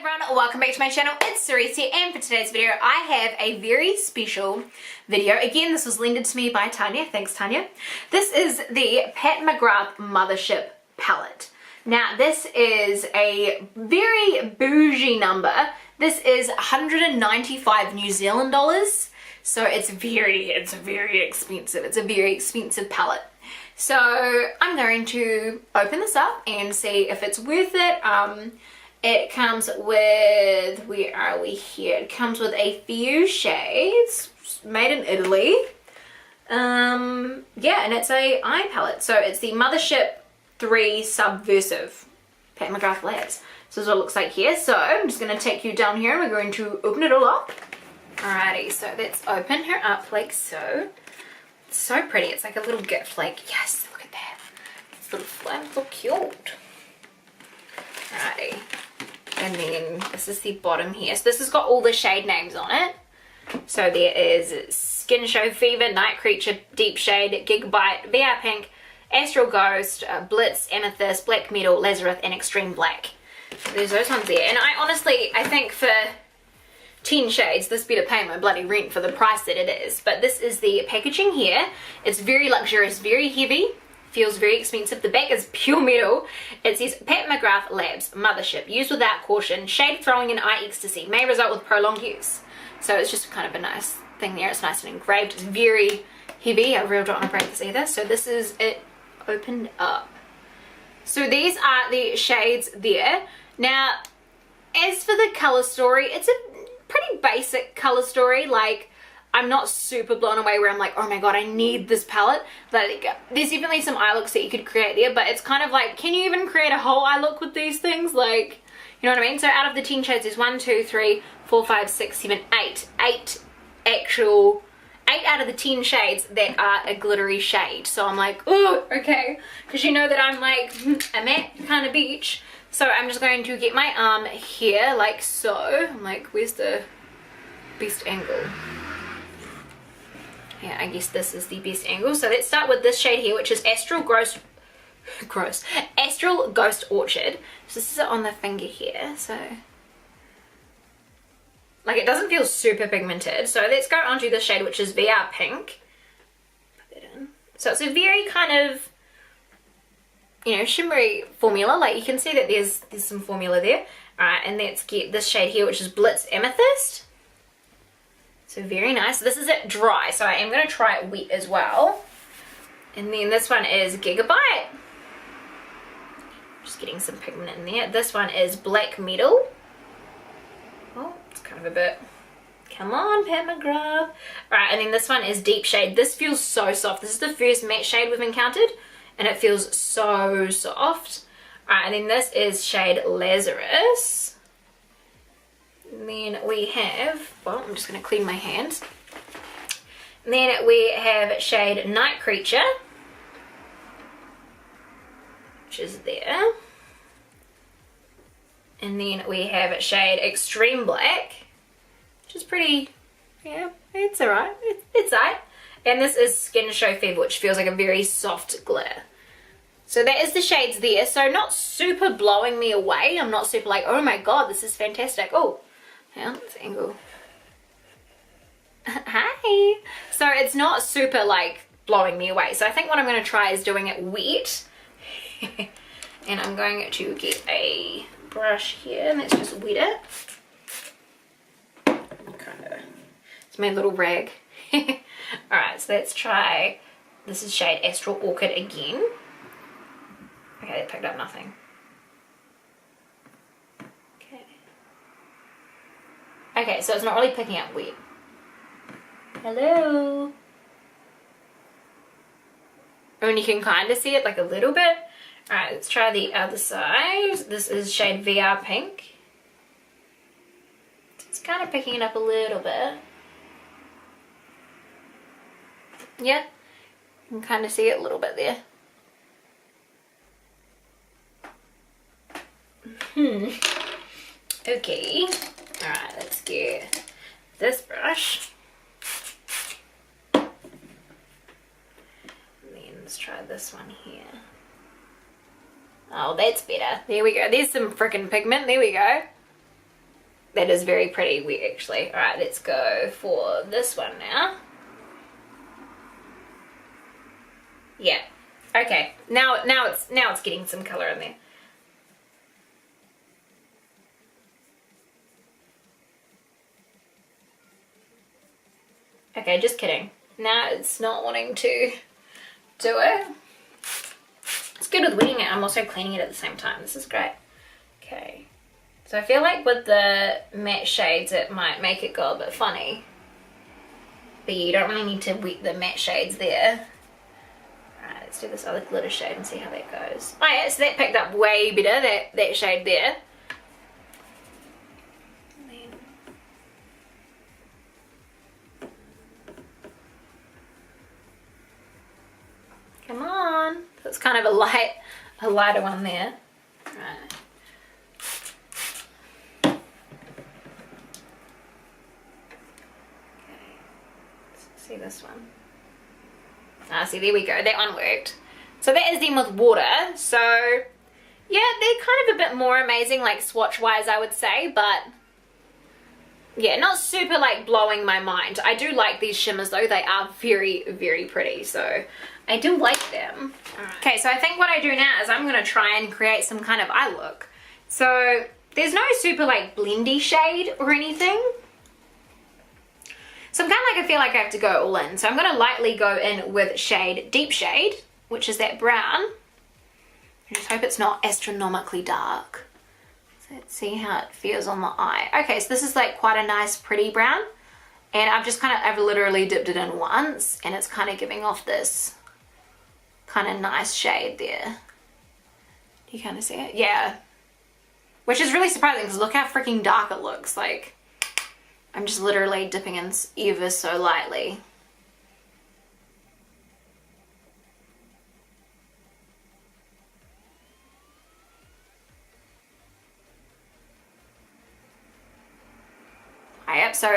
everyone, welcome back to my channel. It's Cerise here, and for today's video I have a very special video. Again, this was lended to me by Tania. Thanks, Tania. This is the McGrath Mothership palette. Now this is a very bougie number. This is 195 New Zealand dollars. So it's very expensive. It's a very expensive palette. So I'm going to open this up and see if it's worth it. It comes with, where are we here? It comes with a few shades, made in Italy. Yeah, and it's a eye palette. So it's the Mothership 3 Subversive, Pat McGrath Labs. So this is what it looks like here. So I'm just going to take you down here and we're going to open it all up. Alrighty, so let's open her up like so. It's so pretty. It's like a little gift. Like, yes, look at that. This little flame, so cute. Alrighty. And then this is the bottom here. So this has got all the shade names on it. So there is Skin Show Fever, Night Creature, Deep Shade, Gigabyte, VR Pink, Astral Ghost, Blitz, Amethyst, Black Metal, Lazarus, and Extreme Black. So there's those ones there. And I think for 10 shades, this better pay my bloody rent for the price that it is. But this is the packaging here. It's very luxurious, very heavy. Feels very expensive. The back is pure metal. It says Pat McGrath Labs Mothership. Used without caution. Shade throwing in eye ecstasy. May result with prolonged use. So it's just kind of a nice thing there. It's nice and engraved. It's very heavy. I really don't want to break this either. So this is it opened up. So these are the shades there. Now, as for the color story, it's a pretty basic color story. Like, I'm not super blown away where I'm like, oh my god, I need this palette. Like, there's definitely some eye looks that you could create there, but it's kind of like, can you even create a whole eye look with these things? Like, you know what I mean? So out of the 10 shades, there's 1, 2, 3, 4, 5, 6, 7, 8. 8 out of the 10 shades that are a glittery shade. So I'm like, oh, okay. Because you know that I'm like a matte kind of beach. So I'm just going to get my arm here, like so. I'm like, where's the best angle? Yeah, I guess this is the best angle. So let's start with this shade here, which is Astral Ghost Orchid. So this is on the finger here. So, like, it doesn't feel super pigmented. So let's go on to this shade, which is VR Pink. Put that in. So it's a very kind of, you know, shimmery formula. Like, you can see that there's some formula there. Alright, and let's get this shade here, which is Blitz Amethyst. So very nice. This is it dry, so I am going to try it wet as well. And then this one is Gigabyte. Just getting some pigment in there. This one is Black Metal. Oh, it's kind of a bit... Come on, Pat McGrath. Alright, and then this one is Deep Shade. This feels so soft. This is the first matte shade we've encountered, and it feels so soft. Alright, and then this is shade Lazarus. And then we have, well, I'm just going to clean my hands. And then we have shade Night Creature, which is there. And then we have shade Extreme Black, which is pretty, yeah, it's alright. It's alright. And this is Skin Show Fever, which feels like a very soft glitter. So that is the shades there. So not super blowing me away. I'm not super like, oh my god, this is fantastic. Oh. Hang on, let's angle. Hi! So it's not super like blowing me away. So I think what I'm going to try is doing it wet. And I'm going to get a brush here and let's just wet it. Kinda. It's my little rag. Alright, so let's try, this is shade Astral Orchid again. Okay, that picked up nothing. Okay, so it's not really picking up wet. Hello? And you can kind of see it like a little bit. Alright, let's try the other side. This is shade VR Pink. It's kind of picking it up a little bit. Yeah, you can kind of see it a little bit there. Okay. Alright, let's get this brush. And then let's try this one here. Oh, that's better. There we go. There's some freaking pigment. There we go. that is very pretty wet actually. All right, let's go for this one now. Yeah, okay, now it's getting some color in there. Okay, just kidding. Now it's not wanting to do it. It's good with wetting it. I'm also cleaning it at the same time. This is great. Okay. So I feel like with the matte shades, it might make it go a bit funny. But you don't really need to wet the matte shades there. Alright, let's do this other glitter shade and see how that goes. Oh yeah, so that picked up way better, that shade there. Come on. So it's kind of a lighter one there. Right. Okay. Let's see this one. Ah, see, there we go. That one worked. So that is them with water. So yeah, they're kind of a bit more amazing, like swatch wise, I would say, but yeah, not super like blowing my mind. I do like these shimmers though. They are very, very pretty. So I do like them. Okay, so I think what I do now is I'm going to try and create some kind of eye look. So there's no super like blendy shade or anything. So I'm kind of like, I feel like I have to go all in. So I'm going to lightly go in with shade Deep Shade, which is that brown. I just hope it's not astronomically dark. So let's see how it feels on the eye. Okay, so this is like quite a nice pretty brown. And I've literally dipped it in once and it's kind of giving off this kind of nice shade there. Do you kind of see it? Yeah. Which is really surprising because look how freaking dark it looks. Like, I'm just literally dipping in ever so lightly. Yep, so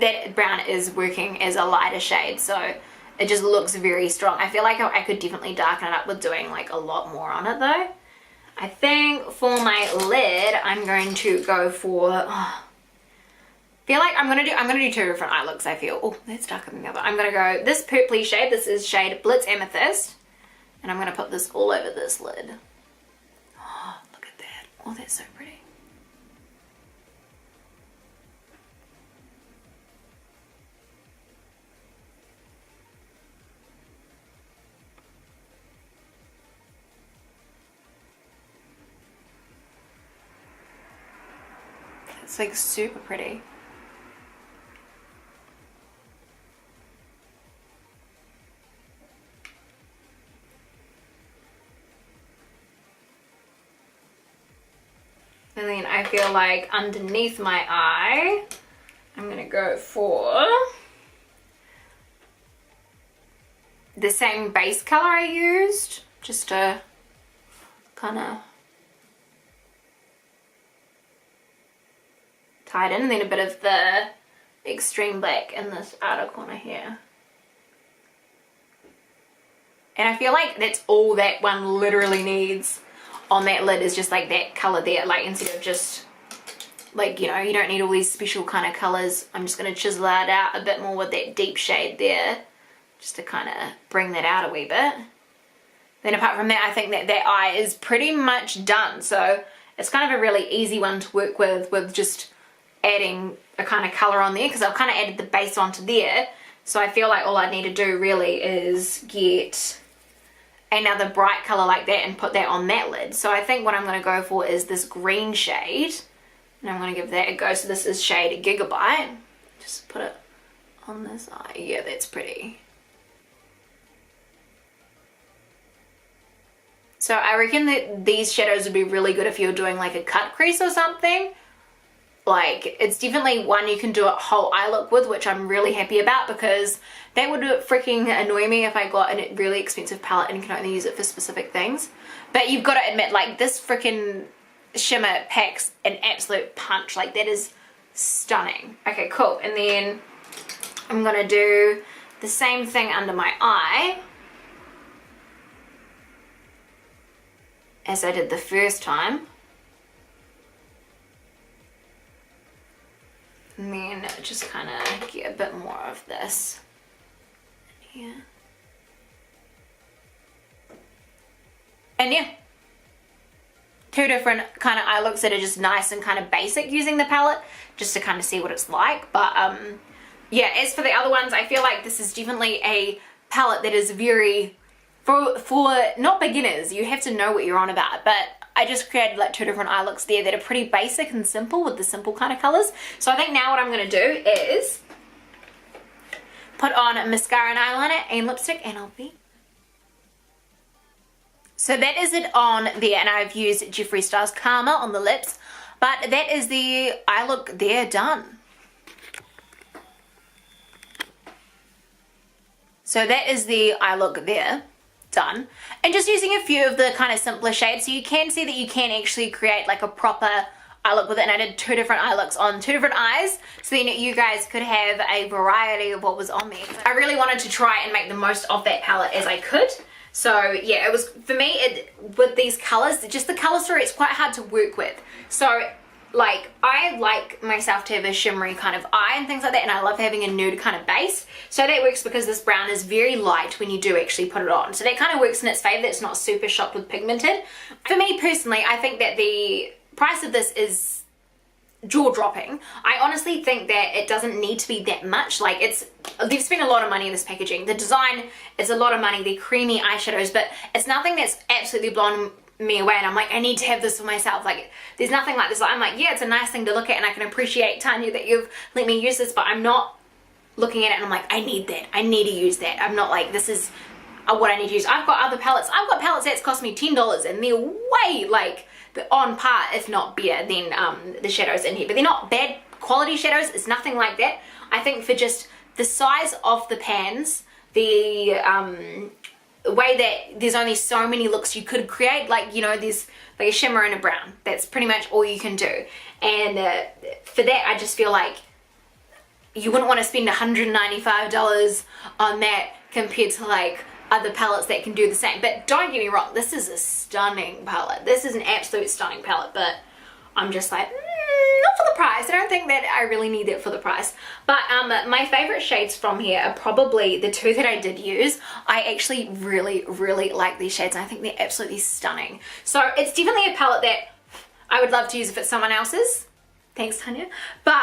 that brown is working as a lighter shade, so it just looks very strong. I feel like I could definitely darken it up with doing like a lot more on it though. I think for my lid, I'm going to go for, feel like I'm gonna do two different eye looks, I feel. Oh, that's darker than the other. I'm gonna go this purpley shade. This is shade Blitz Amethyst. And I'm gonna put this all over this lid. Oh, look at that. Oh, that's so pretty. It's like super pretty. And then I feel like underneath my eye, I'm gonna go for the same base color I used, just to kind of tie it in, and then a bit of the extreme black in this outer corner here. And I feel like that's all that one literally needs on that lid, is just like that color there, like instead of just like, you know, you don't need all these special kind of colors. I'm just going to chisel that out a bit more with that deep shade there, just to kind of bring that out a wee bit. Then apart from that, I think that that eye is pretty much done. So it's kind of a really easy one to work with just adding a kind of color on there, because I've kind of added the base onto there. So I feel like all I need to do really is get another bright color like that and put that on that lid. So I think what I'm going to go for is this green shade, and I'm going to give that a go. So this is shade Gigabyte. Just put it on this eye. Yeah, that's pretty. So I reckon that these shadows would be really good if you're doing like a cut crease or something. Like, it's definitely one you can do a whole eye look with, which I'm really happy about, because that would freaking annoy me if I got a really expensive palette and can only use it for specific things. But you've got to admit, like, this freaking shimmer packs an absolute punch. Like, that is stunning. Okay, cool. And then I'm going to do the same thing under my eye as I did the first time. And then just kind of get a bit more of this here. And yeah, two different kind of eye looks that are just nice and kind of basic using the palette, just to kind of see what it's like. But yeah, as for the other ones, I feel like this is definitely a palette that is very, for not beginners, you have to know what you're on about. But I just created like two different eye looks there that are pretty basic and simple with the simple kind of colors. So I think now what I'm going to do is put on mascara and eyeliner and lipstick, and I'll be... So that is it on there, and I've used Jeffree Star's Karma on the lips, but that is the eye look there done. So that is the eye look there done, and just using a few of the kind of simpler shades, so you can see that you can actually create like a proper eye look with it. And I did two different eye looks on two different eyes, so then you guys could have a variety of what was on there. I really wanted to try and make the most of that palette as I could. So yeah, it was, for me, with these colors, just the color story, it's quite hard to work with. So like, I like myself to have a shimmery kind of eye and things like that, and I love having a nude kind of base. So that works because this brown is very light when you do actually put it on. So that kind of works in its favor, that it's not super shocked with pigmented. For me personally, I think that the price of this is jaw-dropping. I honestly think that it doesn't need to be that much. Like, they've spent a lot of money in this packaging. The design is a lot of money. They're creamy eyeshadows, but it's nothing that's absolutely blown me away and I'm like, I need to have this for myself. Like, there's nothing like this. I'm like, yeah, it's a nice thing to look at, and I can appreciate, Tanya, that you've let me use this, but I'm not looking at it and I'm like, I need that. I need to use that. I'm not like, this is what I need to use. I've got other palettes. I've got palettes that's cost me $10 and they're way like on par, if not better, than the shadows in here. But they're not bad quality shadows. It's nothing like that. I think for just the size of the pans, the way that there's only so many looks you could create, like, you know, there's like a shimmer and a brown. That's pretty much all you can do. And for that, I just feel like you wouldn't want to spend $195 on that compared to like other palettes that can do the same. But don't get me wrong, this is a stunning palette. This is an absolute stunning palette, but I'm just like, not for the price. I don't think that I really need it for the price. But my favorite shades from here are probably the two that I did use. I actually really, really like these shades, and I think they're absolutely stunning. So it's definitely a palette that I would love to use if it's someone else's. Thanks, Tanya. But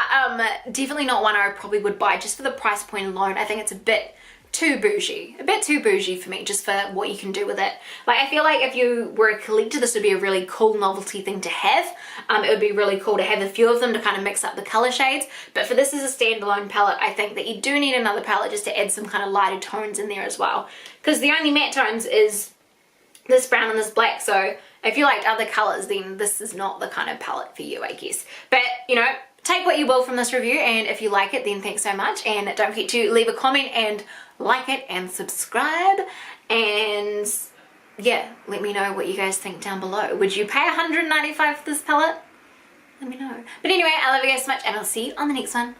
definitely not one I probably would buy just for the price point alone. I think it's a bit too bougie. A bit too bougie for me, just for what you can do with it. Like, I feel like if you were a collector, this would be a really cool novelty thing to have. It would be really cool to have a few of them to kind of mix up the color shades. But for this as a standalone palette, I think that you do need another palette just to add some kind of lighter tones in there as well. Because the only matte tones is this brown and this black. So if you liked other colors, then this is not the kind of palette for you, I guess. But, you know, take what you will from this review, and if you like it, then thanks so much. And don't forget to leave a comment and like it and subscribe, and yeah, let me know what you guys think down below. Would you pay $195 for this palette? Let me know. But anyway, I love you guys so much, and I'll see you on the next one.